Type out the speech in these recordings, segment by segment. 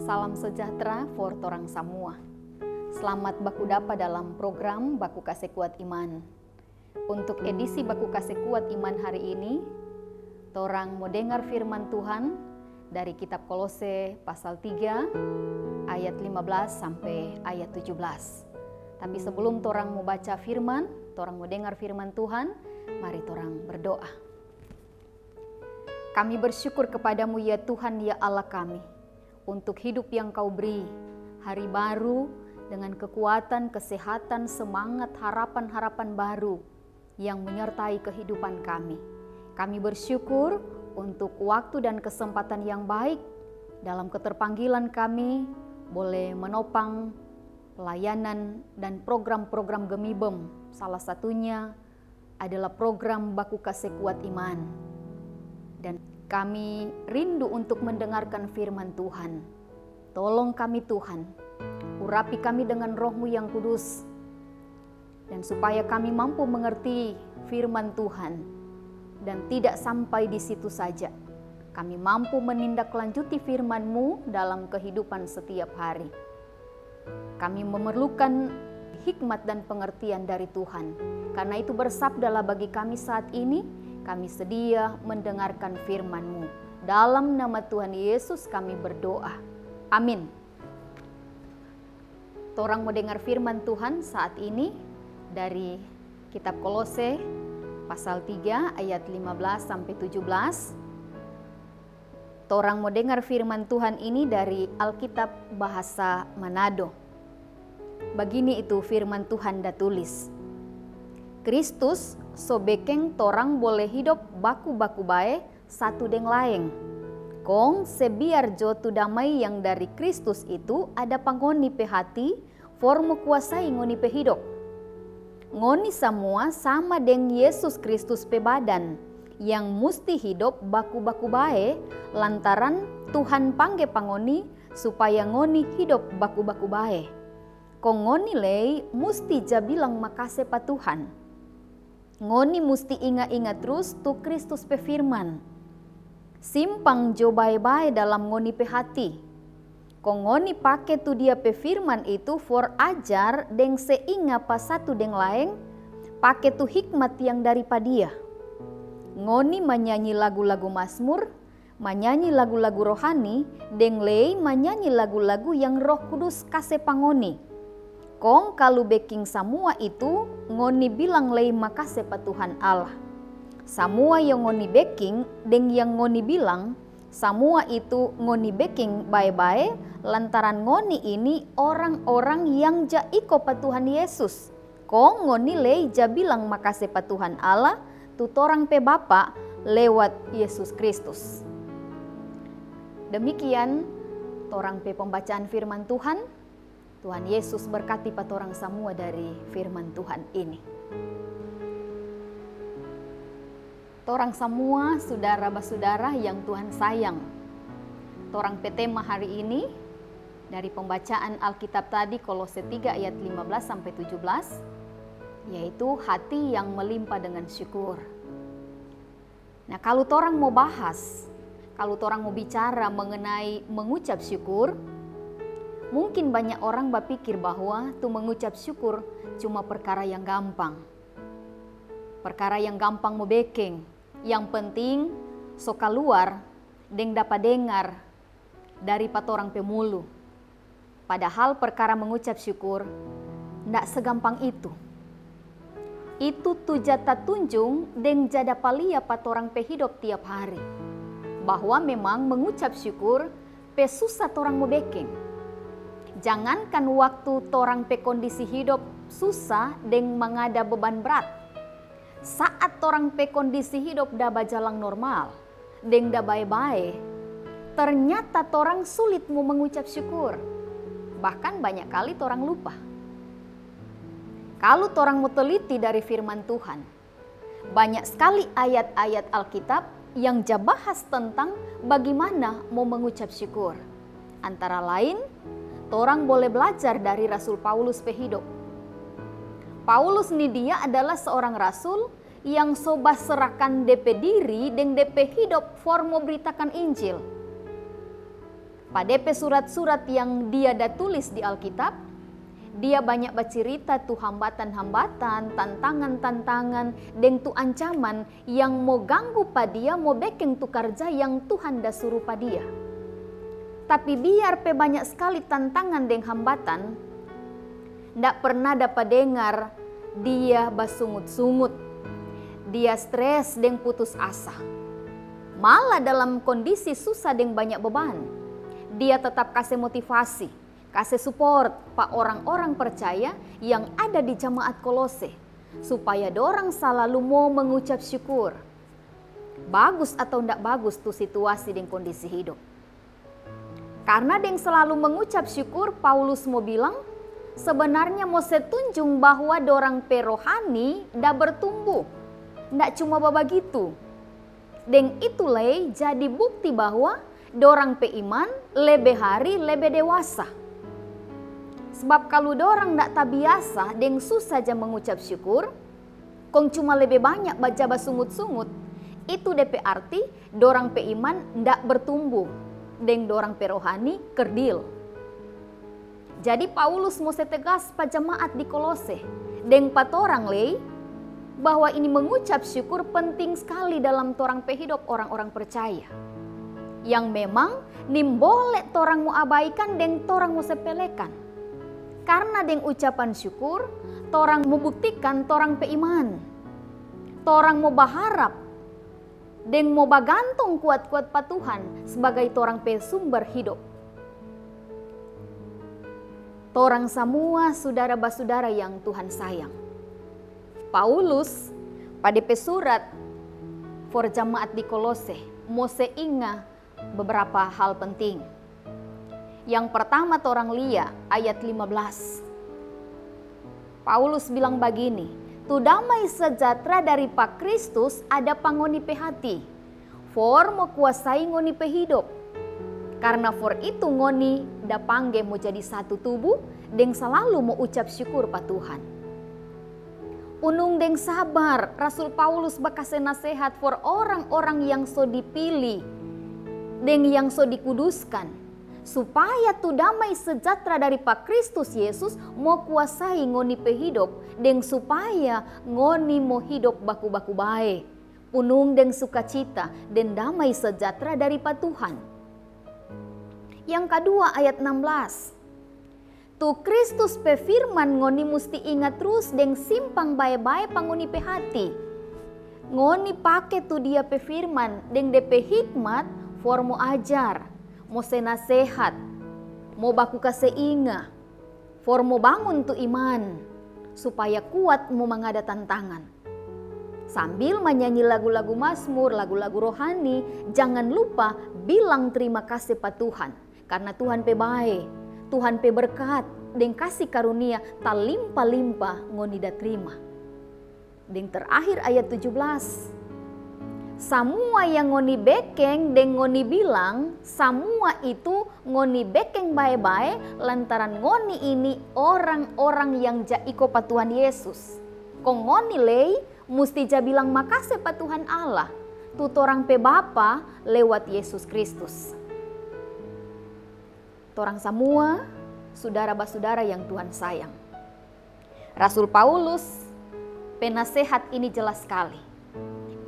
Salam sejahtera for torang semua. Selamat baku dapa dalam program Baku Kasih Kuat Iman. Untuk edisi Baku Kasih Kuat Iman hari ini, torang mau dengar firman Tuhan dari kitab Kolose pasal 3 ayat 15 sampai ayat 17. Tapi sebelum torang mau baca firman, torang mau dengar firman Tuhan, mari torang berdoa. Kami bersyukur kepadamu ya Tuhan ya Allah kami, untuk hidup yang kau beri, hari baru dengan kekuatan, kesehatan, semangat, harapan-harapan baru yang menyertai kehidupan kami. Kami bersyukur untuk waktu dan kesempatan yang baik dalam keterpanggilan kami boleh menopang pelayanan dan program-program Gemibem. Salah satunya adalah program Baku Kasih Kuat Iman. Dan kami rindu untuk mendengarkan firman Tuhan. Tolong kami Tuhan, urapi kami dengan Roh-Mu yang kudus. Dan supaya kami mampu mengerti firman Tuhan. Dan tidak sampai di situ saja. Kami mampu menindaklanjuti firman-Mu dalam kehidupan setiap hari. Kami memerlukan hikmat dan pengertian dari Tuhan. Karena itu bersabdalah bagi kami saat ini, kami sedia mendengarkan firman-Mu. Dalam nama Tuhan Yesus kami berdoa. Amin. Torang mau dengar firman Tuhan saat ini dari kitab Kolose pasal 3 ayat 15 sampai 17. Torang mau dengar firman Tuhan ini dari Alkitab bahasa Manado. Begini itu firman Tuhan da tulis. Kristus so bekeng torang boleh hidup baku-baku bae satu deng laeng. Kong sebiar jo tu damai yang dari Kristus itu ada pangoni pe hati, formu kuasai ngoni pe hidup. Ngoni semua sama deng Yesus Kristus pe badan, yang musti hidup baku-baku bae lantaran Tuhan pangge pangoni supaya ngoni hidup baku-baku bae. Kong ngoni lei musti jabilang makase pa Tuhan. Ngoni musti ingat-ingat terus tu Kristus pe firman. Simpang jo bae-bae dalam ngoni pe hati. Kong ngoni pake tu dia pe firman itu for ajar deng seinga pa satu deng laeng, pake tu hikmat yang daripada dia. Ngoni menyanyi lagu-lagu Mazmur, menyanyi lagu-lagu rohani, deng lei menyanyi lagu-lagu yang Roh Kudus kase pangoni. Kong kalau baking semua itu, ngoni bilang lei makase pa Tuhan Allah. Semua yang ngoni baking, deng yang ngoni bilang, semua itu ngoni baking bye-bye, lantaran ngoni ini orang-orang yang ja iko pa Tuhan Yesus. Kong ngoni lei ja bilang makase pa Tuhan Allah, tu torang pe Bapa lewat Yesus Kristus. Demikian torang pe pembacaan firman Tuhan. Tuhan Yesus berkati patorang semua dari firman Tuhan ini. Torang semua saudara-saudara yang Tuhan sayang. Torang tema hari ini dari pembacaan Alkitab tadi Kolose 3 ayat 15 sampai 17, yaitu hati yang melimpah dengan syukur. Nah, kalau torang mau bahas, kalau torang mau bicara mengenai mengucap syukur, mungkin banyak orang berpikir bahwa tu mengucap syukur cuma perkara yang gampang. Perkara yang gampang mau bekeng. Yang penting so keluar deng dapat dengar dari patorang pemulu. Padahal perkara mengucap syukur ndak segampang itu. Itu tu jata tunjung deng jada palia patorang pe hidup tiap hari. Bahwa memang mengucap syukur pe susah torang mau bekeng. Jangankan waktu torang pe kondisi hidup susah deng mengada beban berat. Saat torang pe kondisi hidup dah bajalang normal, deng dah bae-bae, ternyata torang sulit mau mengucap syukur. Bahkan banyak kali torang lupa. Kalau torang mau teliti dari firman Tuhan, banyak sekali ayat-ayat Alkitab yang bahas tentang bagaimana mau mengucap syukur. Antara lain, torang boleh belajar dari Rasul Paulus pe hidup. Paulus ni dia adalah seorang rasul yang soba serahkan DP diri dan DP hidup for mau beritakan Injil. Pada surat-surat yang dia dah tulis di Alkitab, dia banyak bercerita tu hambatan-hambatan, tantangan-tantangan, dan tu ancaman yang mau ganggu pada dia, mau bikin tu kerja yang Tuhan dah suruh pada dia. Tapi biar banyak sekali tantangan dan hambatan, ndak pernah dapat dengar dia bersungut-sungut, dia stres dan putus asa. Malah dalam kondisi susah dan banyak beban, dia tetap kasih motivasi, kasih support pak orang-orang percaya yang ada di jemaat Kolose, supaya dorang selalu mau mengucap syukur. Bagus atau ndak bagus tuh situasi dan kondisi hidup. Karena yang selalu mengucap syukur, Paulus mau bilang, sebenarnya mau setunjung bahwa dorang rohani dah bertumbuh. Ndak cuma begitu. Dan itulah jadi bukti bahwa dorang iman lebih hari lebih dewasa. Sebab kalau dorang ndak biasa dan susah aja mengucap syukur, kong cuma lebih banyak baca basungut-sungut, itu DP arti dorang iman ndak bertumbuh. Dan dorang rohani kerdil. Jadi Paulus mau tegas pada jemaat di Kolose dan patorang bahwa ini mengucap syukur penting sekali dalam torang hidup orang-orang percaya. Yang memang boleh torang mau abaikan dan torang mau sepelekan. Karena dengan ucapan syukur, torang mau buktikan torang iman. Torang mau berharap dan mau bagantung kuat-kuat pa Tuhan sebagai torang sumber hidup. Torang semua saudara-saudara yang Tuhan sayang. Paulus pada surat for jemaat di Kolose mau ingat beberapa hal penting. Yang pertama torang lihat ayat 15. Paulus bilang begini, tu damai sejahtera dari Pak Kristus ada pangoni hati. For mau kuasai ngoni hidup. Karena for itu ngoni da pangge mau jadi satu tubuh dan selalu mau ucap syukur pa Tuhan. Unung deng sabar, Rasul Paulus bakase nasihat for orang-orang yang so dipilih dan yang so dikuduskan. Supaya tu damai sejahtera dari Pak Kristus Yesus mau kuasai ngoni hidup dan supaya ngoni mau hidup baku-baku baik, punung dan sukacita dan damai sejahtera dari Pak Tuhan. Yang kedua ayat 16. Tu Kristus firman ngoni musti ingat terus dan simpang baik-baik pangoni hati. Ngoni pakai tu dia firman dan DP hikmat for mau ajar, mau senasehat, mau baku kasih ingat, for mau bangun tu iman, supaya kuat mau mengada tantangan. Sambil menyanyi lagu-lagu mazmur, lagu-lagu rohani, jangan lupa bilang terima kasih pa Tuhan. Karena Tuhan baik, Tuhan berkat, dan kasih karunia tak limpah-limpah ngoni da terima. Dan terakhir ayat 17. Semua yang ngoni bekeng dan ngoni bilang, semua itu ngoni bekeng baik-baik lantaran ngoni ini orang-orang yang iko pa Tuhan Yesus. Kong ngoni musti ja bilang makasih pa Tuhan Allah, tutorang Bapa lewat Yesus Kristus. Torang semua saudara-saudara yang Tuhan sayang. Rasul Paulus penasehat ini jelas sekali.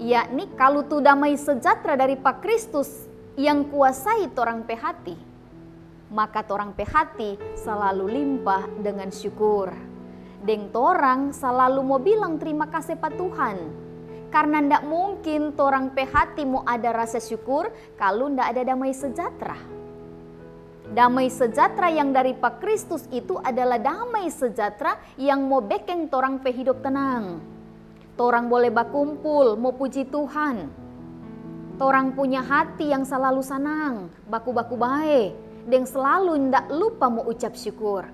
Yakni kalau tu damai sejahtera dari Pak Kristus yang kuasai torang hati, maka torang hati selalu limpah dengan syukur. Dan torang selalu mau bilang terima kasih pa Tuhan. Karena ndak mungkin torang hati mau ada rasa syukur kalau ndak ada damai sejahtera. Damai sejahtera yang dari Pak Kristus itu adalah damai sejahtera yang mau bikin torang hidup tenang. Torang boleh berkumpul, mau puji Tuhan. Torang punya hati yang selalu senang, baku-baku baik, dan selalu ndak lupa mau ucap syukur.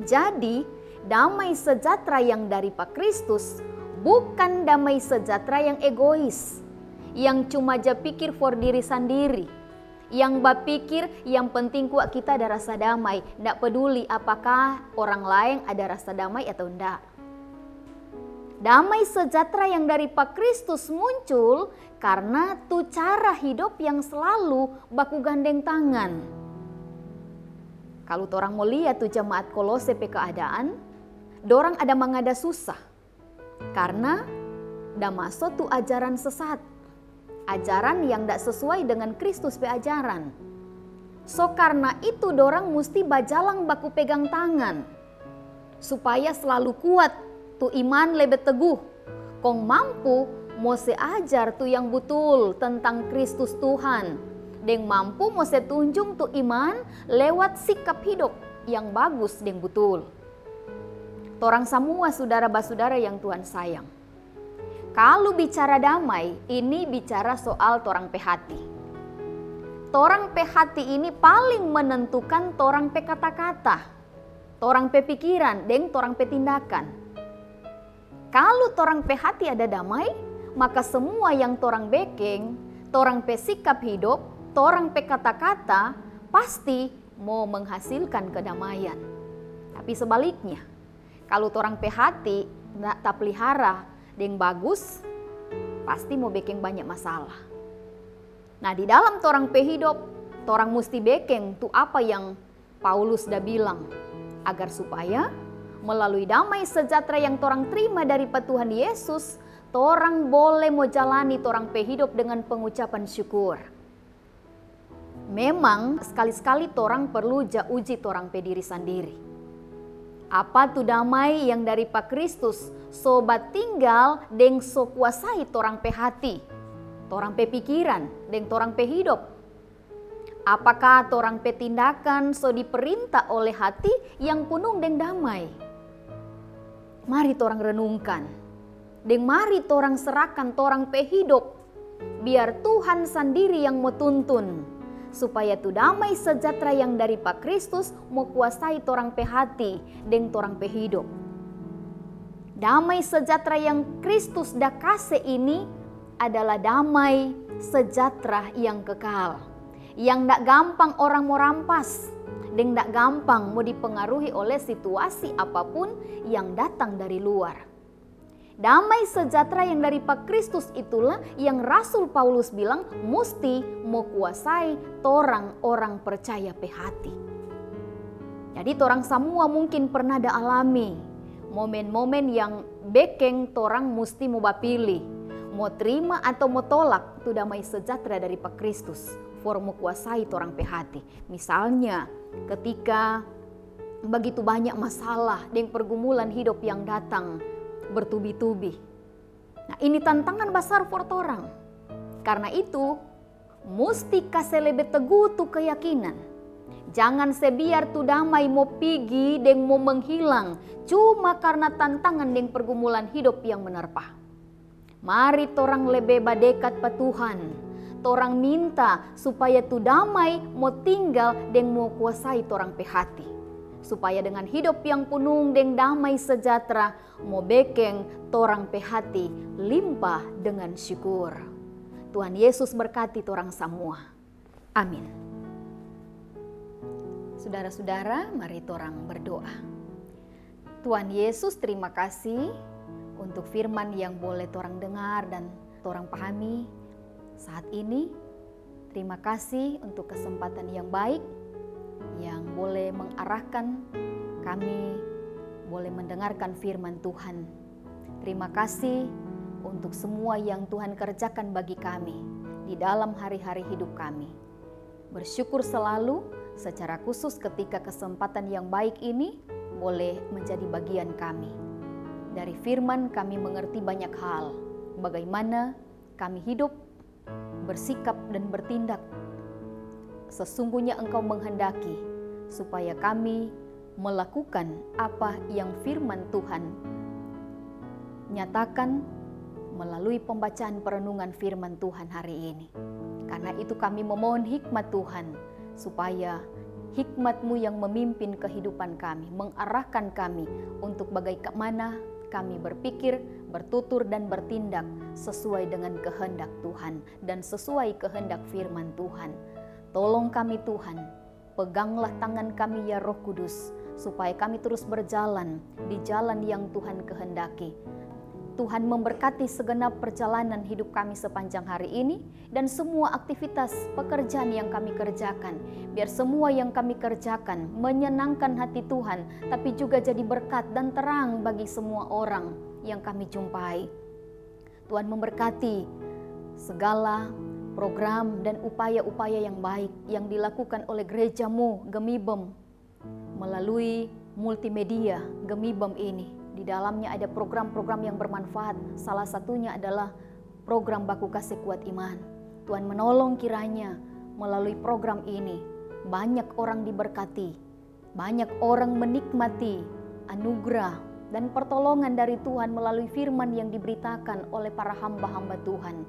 Jadi, damai sejahtera yang dari Pak Kristus bukan damai sejahtera yang egois, yang cuma aja pikir for diri sendiri, yang berpikir yang penting kuat kita ada rasa damai, ndak peduli apakah orang lain ada rasa damai atau ndak. Damai sejahtera yang dari Pak Kristus muncul karena tu cara hidup yang selalu baku gandeng tangan. Kalau orang mau lihat tuh jemaat Kolose pe keadaan, dorang ada mangada susah. Karena dah masuk tuh ajaran sesat. Ajaran yang tidak sesuai dengan Kristus pe ajaran. So karena itu dorang mesti bajalang baku pegang tangan. Supaya selalu kuat tuh iman lebih teguh. Kong mampu mau seajar tuh yang betul tentang Kristus Tuhan. Deng mampu mau setunjung tuh iman lewat sikap hidup yang bagus deng betul. Torang semua saudara-saudara yang Tuhan sayang. Kalau bicara damai, ini bicara soal torang pe hati. Torang pe hati ini paling menentukan torang pe kata-kata, torang pe pikiran, deng torang pe tindakan. Kalau torang pe hati ada damai, maka semua yang torang bekeng, torang pe sikap hidup, torang pe kata-kata pasti mau menghasilkan kedamaian. Tapi sebaliknya, kalau torang pe hati tak pelihara deng bagus, pasti mau bekeng banyak masalah. Nah di dalam torang pe hidup, torang mesti bekeng tuh apa yang Paulus dah bilang. Agar supaya melalui damai sejahtera yang torang terima dari Tuhan Yesus, torang boleh mau jalani torang pe hidup dengan pengucapan syukur. Memang sekali-sekali torang perlu uji torang pe diri sendiri. Apa tuh damai yang dari Pak Kristus sobat tinggal deng so kuasai torang pe hati, torang pe pikiran, deng torang pe hidup. Apakah torang pe tindakan so diperintah oleh hati yang penuh deng damai? Mari torang renungkan, deng mari torang serahkan torang pe hidup, biar Tuhan sendiri yang mau tuntun. Supaya tu damai sejahtera yang dari Pak Kristus mau kuasai torang pe hati deng torang pe hidup. Damai sejahtera yang Kristus dah kasih ini adalah damai sejahtera yang kekal. Yang ndak gampang orang mau rampas, deng ndak gampang mau dipengaruhi oleh situasi apapun yang datang dari luar. Damai sejahtera yang dari Pak Kristus itulah yang Rasul Paulus bilang mesti mau kuasai torang orang percaya pe hati. Jadi torang semua mungkin pernah ada alami momen-momen yang bekeng torang mesti mau bapilih, mau terima atau mau tolak tu damai sejahtera dari Pak Kristus for mau kuasai torang pe hati. Misalnya ketika begitu banyak masalah dan pergumulan hidup yang datang bertubi-tubi. Nah ini tantangan besar for torang. Karena itu mesti kasih lebih teguh tu keyakinan. Jangan sebiar tu damai mau pigi dan mau menghilang cuma karena tantangan dan pergumulan hidup yang menerpa. Mari torang lebih badekat pa Tuhan. Torang minta supaya tu damai mau tinggal dan mau kuasai torang pe hati. Supaya dengan hidup yang penuh dengan damai sejahtera, mau bekeng torang pe hati limpah dengan syukur. Tuhan Yesus berkati torang semua. Amin. Saudara-saudara, mari torang berdoa. Tuhan Yesus, terima kasih untuk firman yang boleh torang dengar dan torang pahami saat ini. Terima kasih untuk kesempatan yang baik yang boleh mengarahkan kami boleh mendengarkan firman Tuhan. Terima kasih untuk semua yang Tuhan kerjakan bagi kami di dalam hari-hari hidup kami. Bersyukur selalu secara khusus ketika kesempatan yang baik ini boleh menjadi bagian kami. Dari firman kami mengerti banyak hal, bagaimana kami hidup, bersikap dan bertindak. Sesungguhnya Engkau menghendaki supaya kami melakukan apa yang firman Tuhan nyatakan melalui pembacaan perenungan firman Tuhan hari ini. Karena itu kami memohon hikmat Tuhan supaya hikmat-Mu yang memimpin kehidupan kami, mengarahkan kami untuk bagaimana kami berpikir, bertutur dan bertindak sesuai dengan kehendak Tuhan dan sesuai kehendak firman Tuhan. Tolong kami Tuhan, peganglah tangan kami ya Roh Kudus, supaya kami terus berjalan di jalan yang Tuhan kehendaki. Tuhan memberkati segenap perjalanan hidup kami sepanjang hari ini dan semua aktivitas pekerjaan yang kami kerjakan. Biar semua yang kami kerjakan menyenangkan hati Tuhan, tapi juga jadi berkat dan terang bagi semua orang yang kami jumpai. Tuhan memberkati segala program dan upaya-upaya yang baik yang dilakukan oleh gerejamu Gemibem melalui multimedia Gemibem ini. Di dalamnya ada program-program yang bermanfaat. Salah satunya adalah program Baku Kasih Kuat Iman. Tuhan menolong kiranya melalui program ini banyak orang diberkati, banyak orang menikmati anugerah dan pertolongan dari Tuhan melalui firman yang diberitakan oleh para hamba-hamba Tuhan.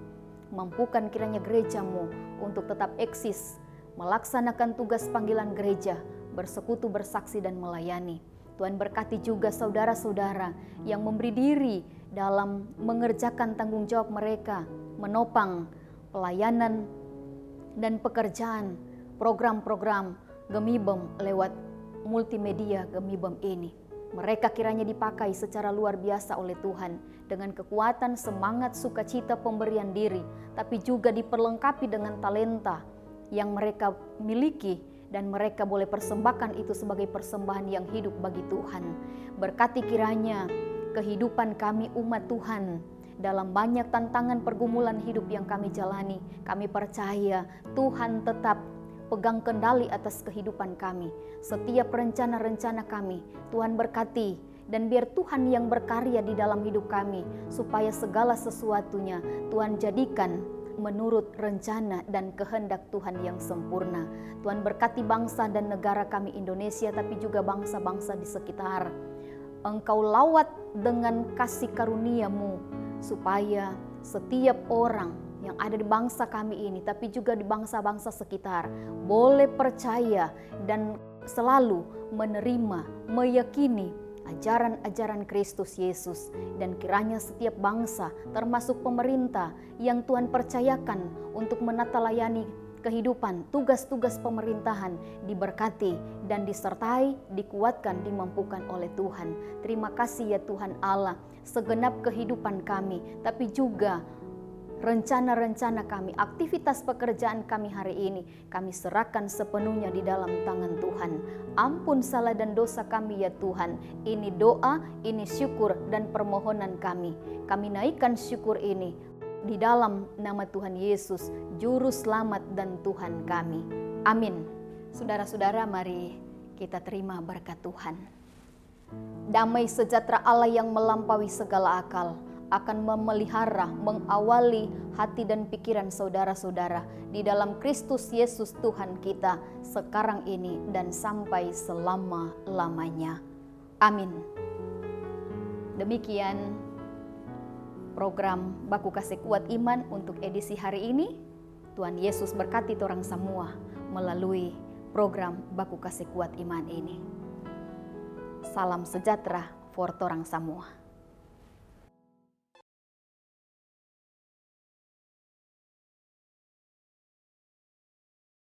Mampukan kiranya gerejamu untuk tetap eksis, melaksanakan tugas panggilan gereja, bersekutu, bersaksi, dan melayani. Tuhan berkati juga saudara-saudara yang memberi diri dalam mengerjakan tanggung jawab mereka, menopang pelayanan dan pekerjaan program-program Gemibem lewat multimedia Gemibem ini. Mereka kiranya dipakai secara luar biasa oleh Tuhan dengan kekuatan, semangat, sukacita, pemberian diri, tapi juga diperlengkapi dengan talenta yang mereka miliki, dan mereka boleh persembahkan itu sebagai persembahan yang hidup bagi Tuhan. Berkati kiranya kehidupan kami umat Tuhan dalam banyak tantangan pergumulan hidup yang kami jalani. Kami percaya Tuhan tetap pegang kendali atas kehidupan kami. Setiap rencana-rencana kami Tuhan berkati, dan biar Tuhan yang berkarya di dalam hidup kami, supaya segala sesuatunya Tuhan jadikan menurut rencana dan kehendak Tuhan yang sempurna. Tuhan berkati bangsa dan negara kami Indonesia, tapi juga bangsa-bangsa di sekitar. Engkau lawat dengan kasih karunia-Mu, supaya setiap orang yang ada di bangsa kami ini, tapi juga di bangsa-bangsa sekitar, boleh percaya dan selalu menerima, meyakini ajaran-ajaran Kristus Yesus. Dan kiranya setiap bangsa, termasuk pemerintah yang Tuhan percayakan untuk menata layani kehidupan, tugas-tugas pemerintahan, diberkati dan disertai, dikuatkan, dimampukan oleh Tuhan. Terima kasih ya Tuhan Allah, segenap kehidupan kami, tapi juga rencana-rencana kami, aktivitas pekerjaan kami hari ini, kami serahkan sepenuhnya di dalam tangan Tuhan. Ampun salah dan dosa kami ya Tuhan. Ini doa, ini syukur dan permohonan kami. Kami naikkan syukur ini di dalam nama Tuhan Yesus, Juru Selamat dan Tuhan kami. Amin. Saudara-saudara, mari kita terima berkat Tuhan. Damai sejahtera Allah yang melampaui segala akal akan memelihara, mengawali hati dan pikiran saudara-saudara di dalam Kristus Yesus Tuhan kita, sekarang ini dan sampai selama-lamanya. Amin. Demikian program Baku Kasih Kuat Iman untuk edisi hari ini. Tuhan Yesus berkati orang semua melalui program Baku Kasih Kuat Iman ini. Salam sejahtera for torang semua.